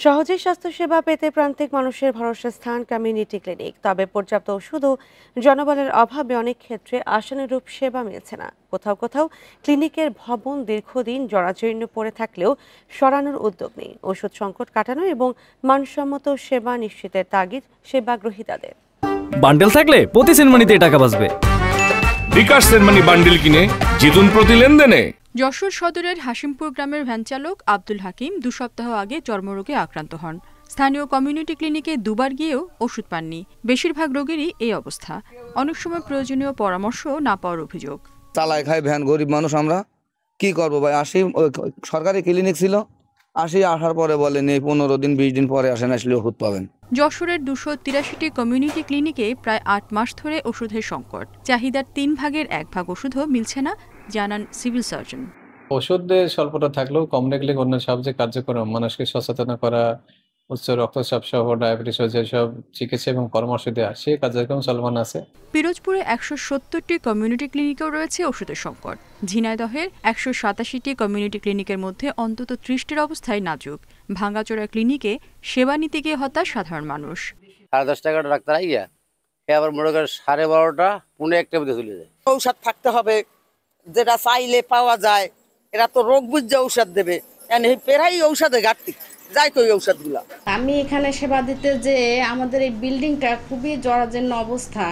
সহজেই স্বাস্থ্যসেবা পেতে প্রান্তিক মানুষের ভরসার স্থান কমিউনিটি ক্লিনিক। তবে পর্যাপ্ত ওষুধ ও জনবলের অভাবে অনেক ক্ষেত্রে আশানুরূপ সেবা মিলছে না। কোথাও কোথাও ক্লিনিকের ভবন দীর্ঘদিন জরাজীর্ণ পড়ে থাকলেও সরানোর উদ্যোগ নেই। ওষুধ সংকট কাটানো এবং মানসম্মত সেবা নিশ্চিতের তাগিদ সেবাগ্রহীতাদের। বান্ডেল থাকলে প্রতি সেনমানিতে টাকা বাঁচবে। বিকাশ সেনমানি বান্ডেল কিনে জিতুন প্রতি লেনদেনে। যশোর সদরের হাসিমপুর গ্রামের ভ্যান চালক আব্দুল হাকিম 2 সপ্তাহ আগে চর্মরোগে আক্রান্ত হন। স্থানীয় কমিউনিটি ক্লিনিকে দুবার গিয়েও ওষুধ পাননি। বেশিরভাগ রোগীরই এই অবস্থা। অনেক সময় প্রয়োজনীয় পরামর্শ না পাওয়ার অভিযোগ। চালায় খাই ভ্যান, গরিব মানুষ আমরা, কি করবো ভাই? আসি, সরকারি ক্লিনিক ছিল, আসার পরে বলে নেই, 15 দিন 20 দিন পরে আসেন, আসলে ওষুধ পাবেন। যশোরের 283টি কমিউনিটি ক্লিনিকে প্রায় 8 মাস ধরে ওষুধের সংকট। চাহিদার 3 ভাগের 1 ভাগ ওষুধও মিলছে না, জানান সিভিল সার্জন। ওষুধের স্বল্পতা থাকলেও কমিউনিটি ক্লিনিক অন্য সবচেয়ে কার্যক্রম মানুষকে সচেতন করা, উচ্চ রক্তচাপ সহ ডায়াবেটিস যেসব চিকিৎসা এবং পরামর্শ দেওয়া, সেই কার্যক্রম চলমান আছে। পিরোজপুরে 170টি কমিউনিটি ক্লিনিকেও রয়েছে ওষুধের সংকট। ঝিনাইদহের 187টি কমিউনিটি ক্লিনিকের মধ্যে অন্তত 30টির অবস্থায় নাজুক। ভাঙ্গাচোরা ক্লিনিকে সেবা নিতে গিয়ে হতাশ সাধারণ মানুষ। 10:30 টাকা ডাক্তার আইয়া আবার মনে করেন 12:30 পুনে একটা মধ্যে চলে যায়। ঔষধ থাকতে হবে, যেটা চাইলে পাওয়া যায়। এরা তো রোগ বুঝে ঔষধ দেবে, পেরাই ঔষধে ঘাটতি যাই কই ঔষধগুলা। আমি এখানে সেবা দিতে যে আমাদের এই বিল্ডিংটা খুবই জরাজীর্ণ অবস্থা,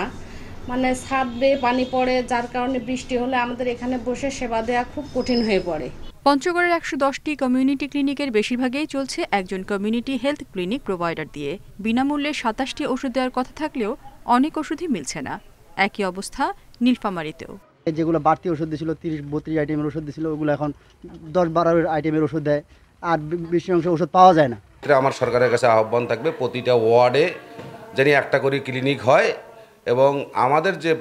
মানে ছাদ বেয়ে পানি পড়ে, যার কারণে বৃষ্টি হলে আমাদের এখানে বসে সেবা দেওয়া খুব কঠিন হয়ে পড়ে। পঞ্চগড়ের 110টি কমিউনিটি ক্লিনিকের বেশিরভাগই চলছে একজন কমিউনিটি হেলথ ক্লিনিক প্রোভাইডার দিয়ে। বিনামূল্যে 27টি ওষুধ দেওয়ার কথা থাকলেও অনেক ওষুধই মিলছে না। একই অবস্থা নীলফামারীতেও। যেগুলো বাড়তি ওষুধ দিয়েছিল, 30-32 আইটেমের ওষুধ দিয়েছিল, ওগুলো এখন 10-12 আইটেমের ওষুধ দেয়, আর বেশি অংশ ওষুধ পাওয়া যায় না। আমার সরকারের কাছে আহ্বান থাকবে, প্রতিটা ওয়ার্ডে যেন একটা করে ক্লিনিক হয় এবং আমাদের যে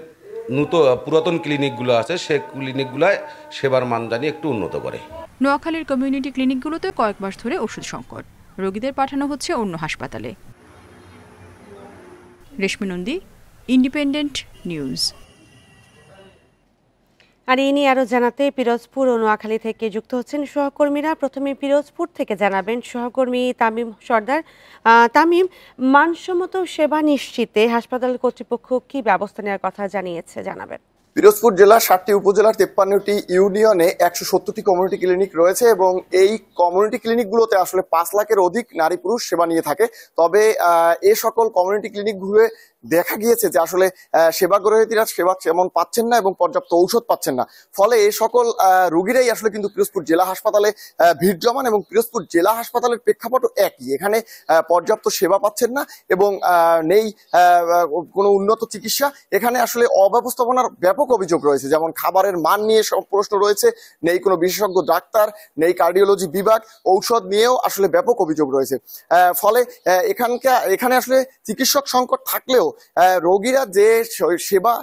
পুরাতন ক্লিনিকগুলো আছে সেই ক্লিনিকগুলোয় সেবার মান জানি একটু উন্নত করে। নোয়াখালীর কমিউনিটি ক্লিনিকগুলোতে কয়েক মাস ধরে ওষুধ সংকট। রোগীদের পাঠানো হচ্ছে অন্য হাসপাতালে। রেশমি নন্দী, ইন্ডিপেন্ডেন্ট নিউজ। আর এই নিয়ে আরো জানাতে পিরোজপুর ও নোয়াখালী থেকে যুক্ত হচ্ছেন সহকর্মীরা। প্রথমে পিরোজপুর থেকে জানাবেন সহকর্মী তামিম সর্দার। তামিম, মানসম্মত সেবা নিশ্চিতে হাসপাতাল কর্তৃপক্ষ কি ব্যবস্থা নেওয়ার কথা জানিয়েছে, জানাবেন। পিরোজপুর জেলার 7টি উপজেলার 53টি ইউনিয়নে 170টি কমিউনিটি ক্লিনিক রয়েছে এবং এই কমিউনিটি ক্লিনিকগুলোতে আসলে 5 লাখের অধিক নারী পুরুষ সেবা নিয়ে থাকে। তবে এ সকল কমিউনিটি ক্লিনিক ঘুরে দেখা গিয়েছে যে আসলে সেবাগ্রহীরা সেবা যেমন পাচ্ছেন না এবং পর্যাপ্ত ঔষধ পাচ্ছেন না। ফলে এই সকল রোগীরাই আসলে কিন্তু পিরোজপুর জেলা হাসপাতালে ভিড় জমান এবং পিরোজপুর জেলা হাসপাতালের প্রেক্ষাপটও একই। এখানে পর্যাপ্ত সেবা পাচ্ছেন না এবং নেই কোনো উন্নত চিকিৎসা। এখানে আসলে অব্যবস্থাপনার ব্যাপক অভিযোগ রয়েছে, যেমন খাবারের মান নিয়ে প্রশ্ন রয়েছে, নেই কোনো বিশেষজ্ঞ ডাক্তার, নেই কার্ডিওলজি বিভাগ, ঔষধ নিয়েও আসলে ব্যাপক অভিযোগ রয়েছে। ফলে এখানে আসলে চিকিৎসক সংকট থাকলেও রোগীরা যে সেবা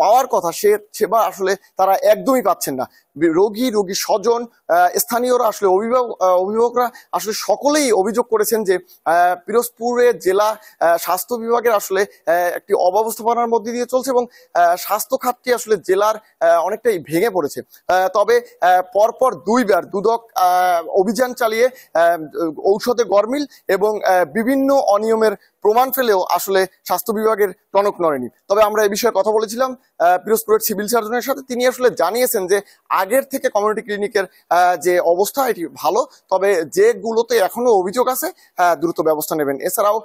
পাওয়ার কথা সে সেবা আসলে তারা একদমই পাচ্ছেন না। রোগী স্বজন, স্থানীয়রা আসলে অভিভাবকরা আসলে সকলেই অভিযোগ করেছেন যে পিরোজপুরে জেলা স্বাস্থ্য বিভাগের আসলে একটি অব্যবস্থাপনার মধ্যে দিয়ে চলছে এবং স্বাস্থ্য খাতটি আসলে জেলার অনেকটাই ভেঙে পড়েছে। তবে পরপর 2বার দুদক অভিযান চালিয়ে ঔষধে গরমিল এবং বিভিন্ন অনিয়মের প্রমাণ ফেলেও আসলে স্বাস্থ্য বিভাগের টনক নড়েনি। তবে আমরা এই বিষয়ে কথা বলেছিলাম পিরোজপুরের সিভিল সার্জনের সাথে। তিনি আসলে জানিয়েছেন যে আগের থেকে কমিউনিটি ক্লিনিকের যে অবস্থা এটি ভালো, তবে যেগুলোতে এখনো অভিযোগ আছে দ্রুত ব্যবস্থা নেবেন। এছাড়াও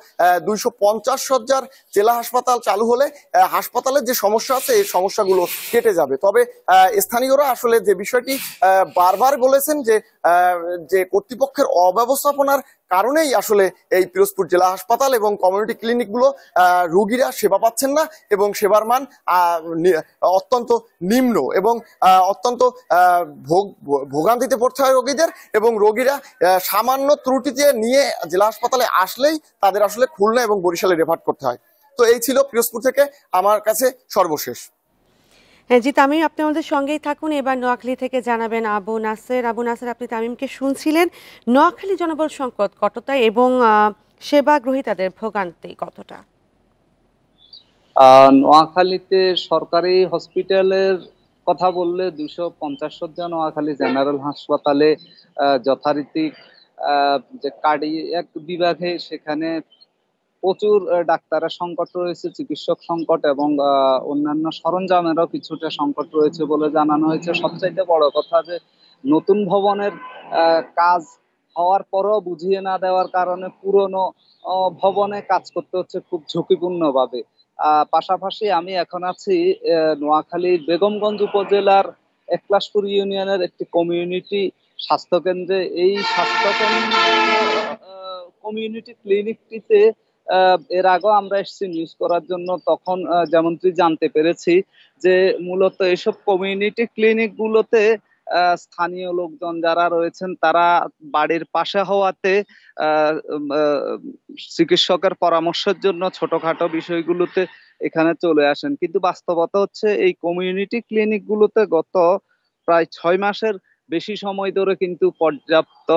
250 শয্যার জেলা হাসপাতাল চালু হলে হাসপাতালের যে সমস্যা আছে এই সমস্যাগুলো কেটে যাবে। তবে স্থানীয়রা আসলে যে বিষয়টি বারবার বলেছেন যে কর্তৃপক্ষের অব্যবস্থাপনার কারণেই আসলে এই পিরোজপুর জেলা হাসপাতাল এবং কমিউনিটি ক্লিনিকগুলো রোগীরা সেবা পাচ্ছেন না এবং সেবার মান অত্যন্ত নিম্ন এবং অত্যন্ত ভোগান্তিতে পড়তে হয় রোগীদের এবং রোগীরা সামান্য ত্রুটিতে নিয়ে জেলা হাসপাতালে আসলেই তাদের আসলে খুলনা এবং বরিশালে রেফার করতে হয়। তো এই ছিল পিরোজপুর থেকে আমার কাছে সর্বশেষ। হ্যাঁ জি তামিম, আপনি আমাদের সঙ্গেই থাকুন। এবার নোয়াখালী থেকে জানাবেন আবু নাসের। আবু নাসের, আপনি তামিমকে শুনছিলেন। নোয়াখালী জনবল সংকট কতটা এবং সেবা গ্রহীতাদের ভোগান্তি কতটা? নোয়াখালীতে সরকারি হসপিটালের কথা বললে 250 শয্যা নোয়াখালী জেনারেল হাসপাতালে যথারীতি যে কার্ডিয়াক বিভাগে সেখানে প্রচুর ডাক্তারের সংকট রয়েছে, চিকিৎসক সংকট এবং অন্যান্য সরঞ্জামেরও কিছুটা সংকট রয়েছে বলে জানানো হয়েছে। সবচাইতে বড় কথা যে নতুন ভবনের কাজ হওয়ার পরও বুঝিয়ে না দেওয়ার কারণে পুরনো ভবনে কাজ করতে হচ্ছে খুব ঝুঁকিপূর্ণভাবে। পাশাপাশি আমি এখন আছি নোয়াখালীর বেগমগঞ্জ উপজেলার একলাশপুর ইউনিয়নের একটি কমিউনিটি স্বাস্থ্যকেন্দ্রে। এই কমিউনিটি ক্লিনিকটিতে এর আগেও আমরা এসেছি নিউজ করার জন্য। তখন যেমনটি জানতে পেরেছি যে মূলত এসব কমিউনিটি ক্লিনিক গুলোতে স্থানীয় লোকজন যারা রয়েছেন তারা বাড়ির পাশে হওয়াতে চিকিৎসকের পরামর্শের জন্য ছোটখাটো বিষয়গুলোতে এখানে চলে আসেন, কিন্তু বাস্তবতা হচ্ছে এই কমিউনিটি ক্লিনিক গুলোতে গত প্রায় 6 মাসের বেশি সময় ধরে কিন্তু পর্যাপ্ত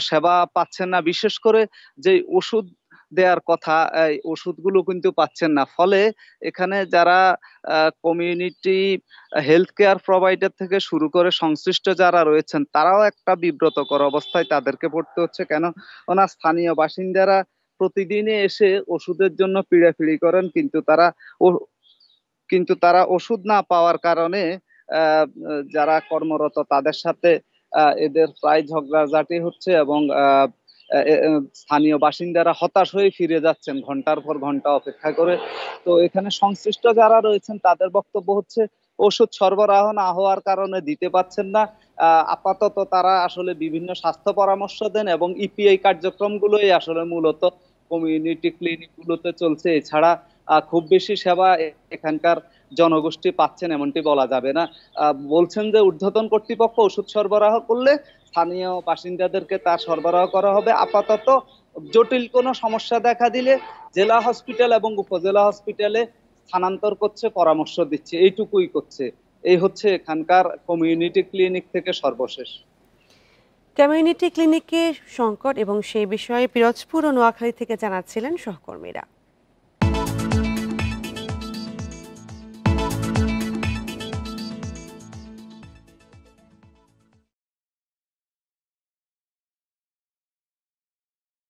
সেবা পাচ্ছেন না। বিশেষ করে যে ওষুধ দেওয়ার কথা এই ওষুধগুলো কিন্তু পাচ্ছেন না। ফলে এখানে যারা কমিউনিটি হেলথ কেয়ার প্রোভাইডার থেকে শুরু করে সংশ্লিষ্ট যারা রয়েছেন তারাও একটা বিব্রতকর অবস্থায় তাদেরকে পড়তে হচ্ছে। কেন ওনা স্থানীয় বাসিন্দারা প্রতিদিনে এসে ওষুধের জন্য পিড়াপিড়ি করেন, কিন্তু তারা ওষুধ না পাওয়ার কারণে যারা কর্মরত তাদের সাথে এদের প্রায় ঝগড়াঝাটি হচ্ছে এবং স্থানীয় বাসিন্দারা হতাশ হয়ে ফিরে যাচ্ছেন ঘন্টার পর ঘন্টা অপেক্ষা করে। তো এখানে সংশ্লিষ্ট যারা রয়েছেন তাদের বক্তব্য হচ্ছে ওষুধ সরবরাহ না হওয়ার কারণে দিতে পারছেন না। আপাতত তারা আসলে বিভিন্ন স্বাস্থ্য পরামর্শ দেন এবং ইপিআই কার্যক্রমগুলোই আসলে মূলত কমিউনিটি ক্লিনিক গুলোতে চলছে। এছাড়া খুব বেশি সেবা এখানকার জনগোষ্ঠী পাচ্ছেন এমনটি বলা যাবে না। বলছেন যে ঊর্ধ্বতন কর্তৃপক্ষ ওষুধ সরবরাহ করলে স্থানীয় বাসিন্দাদেরকে তা সরবরাহ করা হবে। আপাতত জটিল কোনো সমস্যা দেখা দিলে জেলা হসপিটাল এবং উপজেলা হসপিটালে স্থানান্তর করছে, পরামর্শ দিচ্ছে, এইটুকুই করছে। এই হচ্ছে এখানকার কমিউনিটি ক্লিনিক থেকে সর্বশেষ। কমিউনিটি ক্লিনিকে সংকট এবং সেই বিষয়ে পিরোজপুর ও নোয়াখালী থেকে জানাচ্ছিলেন সহকর্মীরা।